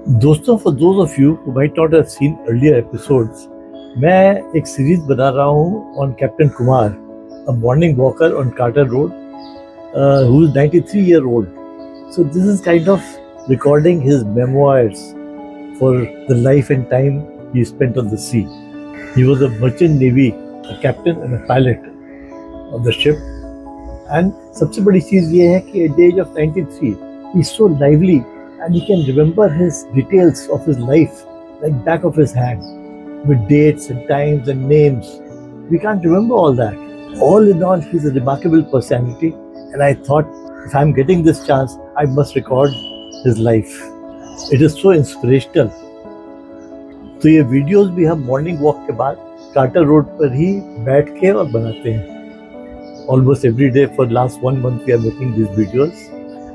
दोस्तों, for those of you who might not have seen earlier episodes, मैं एक series बना रहा हूँ on Captain Kumar, a morning walker on Carter Road, who is 93-year-old. So this is kind of recording his memoirs for the life and time he spent on the sea. He was a merchant navy, a captain and a pilot of the ship. And सबसे बड़ी चीज़ ये है कि at the age of 93, he's so lively and he can remember his details of his life like back of his hand with dates and times and names. We can't remember all that. All in all, he's a remarkable personality, and I thought if I'm getting this chance, I must record his life. It is so inspirational. तो ये videos भी हम morning walk के बाद quarter road पर ही बैठ के और बनाते हैं. Almost every day for last 1 month we are making this videos.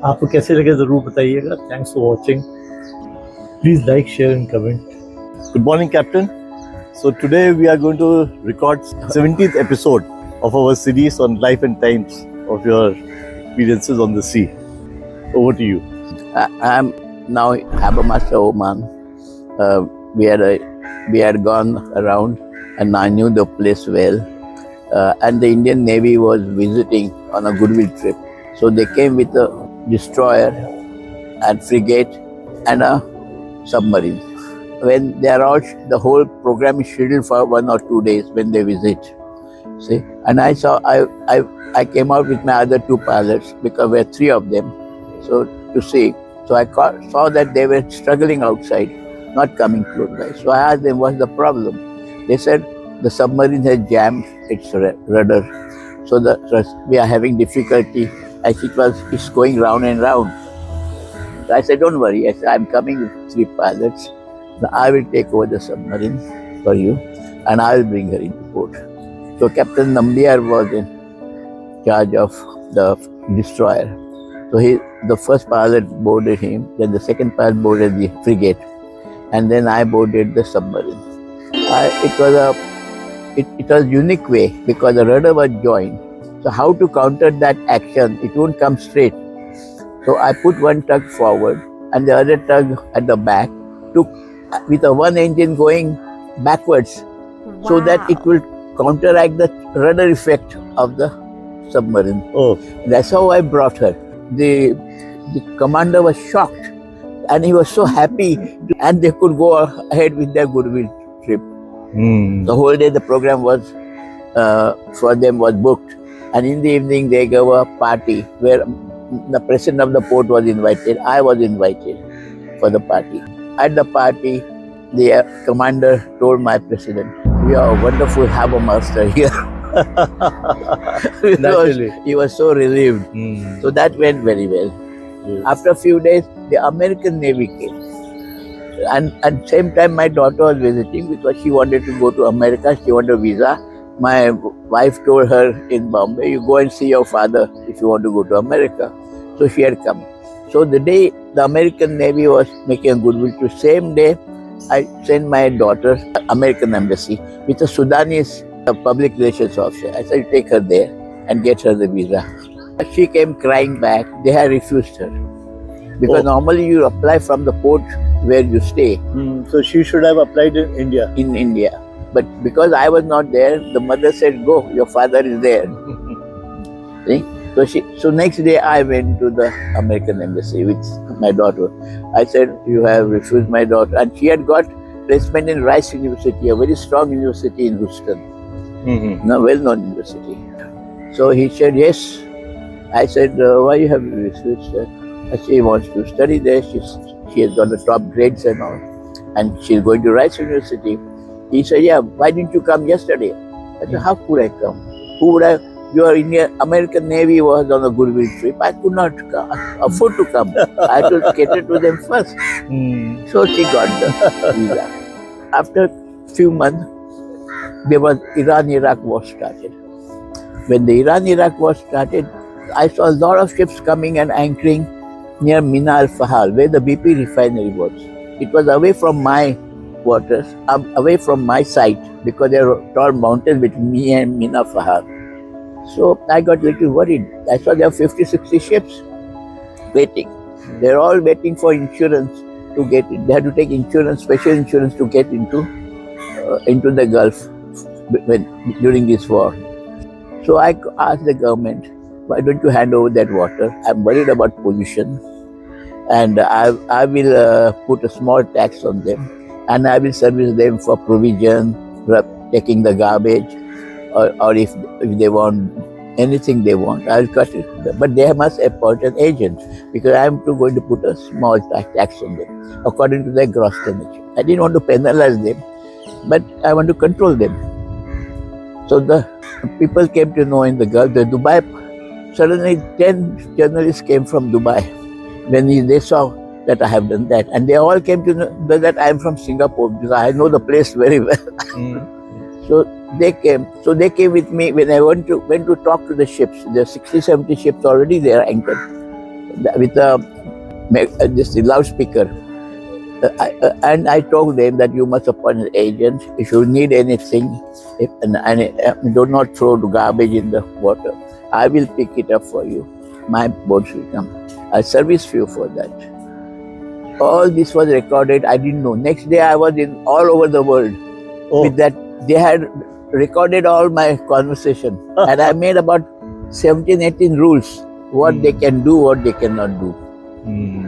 आपको कैसे लगे ज़रूर बताइएगा. Thanks for watching. Please like, share and comment. Good morning, Captain. So today we are going to record 70th episode of our series on life and times of your experiences on the sea. Over to you. I'm now Harbour Master Oman. We had gone around, and I knew the place well. And the Indian Navy was visiting on a goodwill trip, so they came with a destroyer and frigate and a submarine. When they are out, the whole program is scheduled for 1 or 2 days when they visit. See, and I came out with my other 2 pilots because we had 3 of them. So to see, so I saw that they were struggling outside, not coming close by. So I asked them, what's the problem? They said the submarine has jammed its rudder, so we are having difficulty as it's going round and round. So I said, don't worry. I said, I'm coming with 3 pilots. So I will take over the submarine for you, and I will bring her into port. So Captain Nambiar was in charge of the destroyer. So the first pilot boarded him, then the second pilot boarded the frigate, and then I boarded the submarine. It was a unique way because the rudder was joined. So how to counter that action? It won't come straight. So I put one tug forward and the other tug at the back, took with a one engine going backwards. Wow. So that it will counteract the rudder effect of the submarine. Oh, that's how I brought her. The commander was shocked, and he was so happy, and they could go ahead with their goodwill trip. The whole day the program was for them was booked, and in the evening they gave a party where the president of the port was invited. I was invited for the party. At the party, the commander told my president, "We are a wonderful harbour master here." He was so relieved. So that went very well. Yes. After a few days, the American Navy came. And at the same time, my daughter was visiting because she wanted to go to America. She wanted a visa. My wife told her in Bombay, you go and see your father if you want to go to America. So she had come. So the day the American Navy was making a goodwill trip, same day, I sent my daughter to American Embassy with a Sudanese public relations officer. I said, take her there and get her the visa. She came crying back. They had refused her. Because normally you apply from the port where you stay. So she should have applied in India. In India. But because I was not there, the mother said, go, your father is there. See? So next day I went to the American Embassy with my daughter. I said, you have refused my daughter. And she had got placement in Rice University, a very strong university in Houston. A well-known university. So he said, yes. I said, why you have refused her? I said, she wants to study there. She has got the top grades and all. And she's going to Rice University. He said, yeah, why didn't you come yesterday? I said, how could I come? Who would have? Your American Navy was on a goodwill trip. I could not afford to come. I had to cater to them first. So she got the visa. After a few months, there was Iran-Iraq war started. When the Iran-Iraq war started, I saw a lot of ships coming and anchoring near Mina al-Fahal, where the BP refinery was. It was away from my waters, away from my site, because there were tall mountains between me and Mina al-Fahal. So I got a little worried. I saw there were 50, 60 ships waiting. They're all waiting for insurance to get in. They had to take insurance, special insurance to get into the Gulf during this war. So I asked the government, why don't you hand over that water? I'm worried about pollution, and I will put a small tax on them, and I will service them for provision, taking the garbage, or if they want anything they want, I'll cut it. But they must appoint an agent, because I'm going to put a small tax on them according to their gross tonnage. I didn't want to penalize them, but I want to control them. So the people came to know in the Gulf, the Dubai. Suddenly 10 journalists came from Dubai when they saw that I have done that, and they all came to know that I am from Singapore, because I know the place very well. So they came. So they came with me when I went to talk to the ships. There are 60, 70 ships already there anchored with this loudspeaker. And I told them that you must appoint an agent. If you need anything, do not throw the garbage in the water. I will pick it up for you. My boats will come. I'll service you for that. All this was recorded. I didn't know. Next day I was in all over the world with that. They had recorded all my conversation, and I made about 17, 18 rules, what they can do, what they cannot do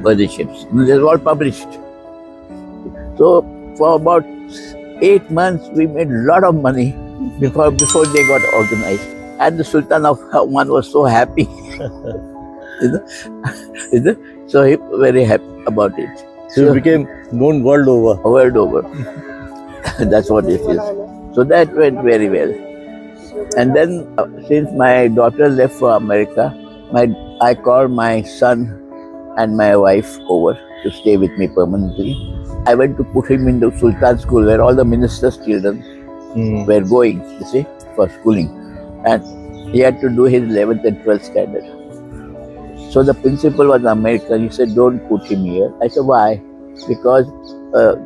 for the ships. They're all published. So for about 8 months, we made a lot of money before they got organized. And the Sultan of Oman was so happy. So he was very happy about it. So it became known world over. World over. That's what it is. So that went very well. And then since my daughter left for America, I called my son and my wife over to stay with me permanently. I went to put him in the Sultan school where all the minister's children were going, you see, for schooling. And he had to do his 11th and 12th standard. So the principal was American. He said, don't put him here. I said, why? Because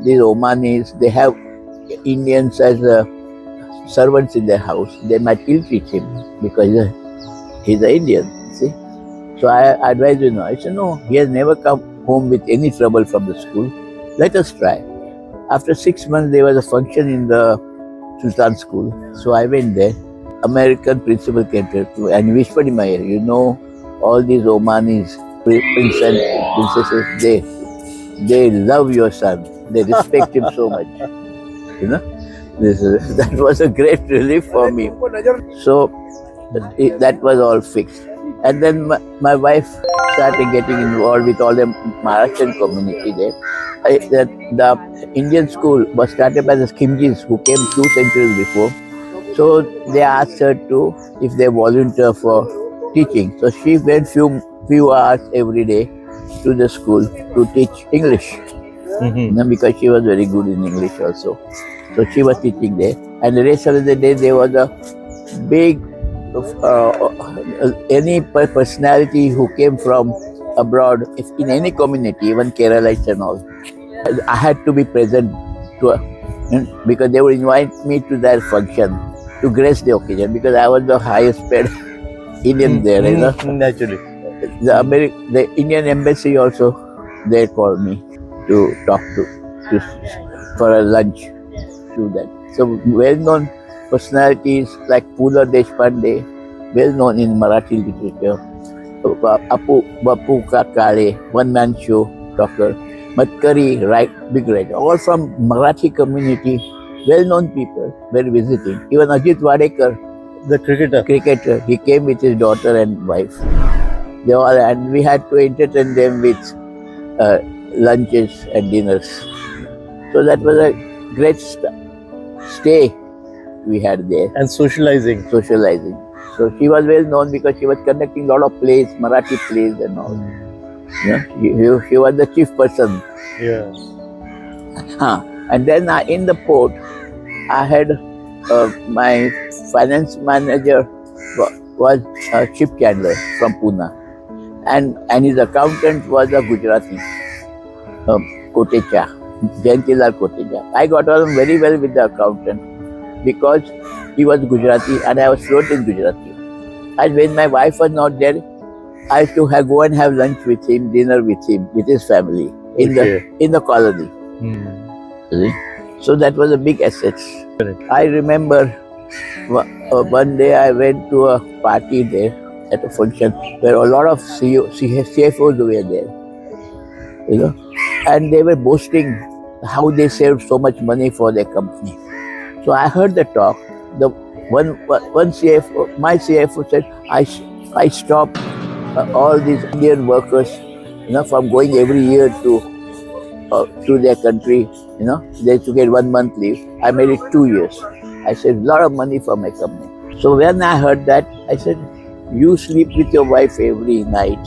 these Omanis, they have Indians as servants in their house. They might ill-treat him because he's an Indian, see. So I advised him. I said, no, he has never come home with any trouble from the school. Let us try. After 6 months, there was a function in the Sultan school. So I went there. American principal came to me and whispered in my ear, you know, all these Omanis, prince and princesses, they love your son. They respect him so much. You know, that was a great relief for me. So that was all fixed. And then my wife started getting involved with all the Maharashtrian community there. The Indian school was started by the Khimjis who came 2 centuries before. So they asked her if they volunteer for teaching. So she went few hours every day to the school to teach English. Because she was very good in English also. So she was teaching there. And the rest of the day there was a big, any personality who came from abroad, if in any community, even Keralites and all, I had to be present because they would invite me to their function to grace the occasion, because I was the highest paid Indian there. You know? Naturally. The Indian embassy also, they called me to talk to for a lunch to that. So well-known personalities like Pula Deshpande, well-known in Marathi literature, Bapu Kakale, one-man show, Dr. Matkari, big writer, all from Marathi community, well-known people were visiting. Even Ajit Wadekar, the cricketer, he came with his daughter and wife. They all, and we had to entertain them with lunches and dinners. So that was a great stay we had there. And socializing. So she was well known because she was conducting a lot of plays, Marathi plays and all. Yeah, she was the chief person. Yeah. And then in the port, I had my finance manager was a ship chandler from Pune, and his accountant was a Gujarati, Kotecha, Jayantilal Kotecha. I got on very well with the accountant because he was Gujarati and I was fluent in Gujarati. And when my wife was not there, I used to go and have lunch with him, dinner with him, with his family. in the colony. Hmm. See? So that was a big asset. Correct. I remember one day I went to a party there at a function where a lot of CFOs were there, you know, and they were boasting how they saved so much money for their company. So I heard the talk. The one CFO, my CFO said, I stopped all these Indian workers, you know, from going every year to their country. You know, they used to get 1 month leave. I made it 2 years. I saved a lot of money for my company. So when I heard that, I said, you sleep with your wife every night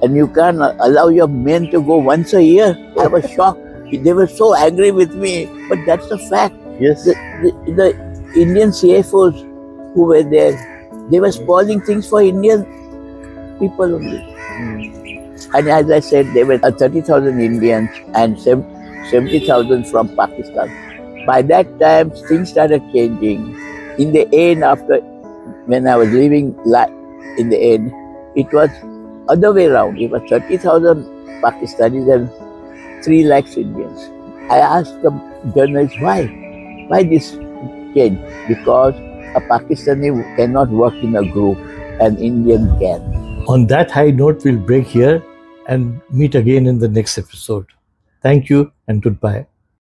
and you can't allow your men to go once a year. I was shocked. They were so angry with me, but that's the fact. Yes. The Indian CFOs who were there, they were spoiling things for Indian people only. And as I said, there were 30,000 Indians and 70,000 from Pakistan. By that time, things started changing. In the end, after when I was leaving, in the end, it was other way around. It was 30,000 Pakistanis and 3 lakhs Indians. I asked the journalist why this change? Because a Pakistani cannot work in a group, an Indian can. On that high note, we'll break here and meet again in the next episode. Thank you and goodbye.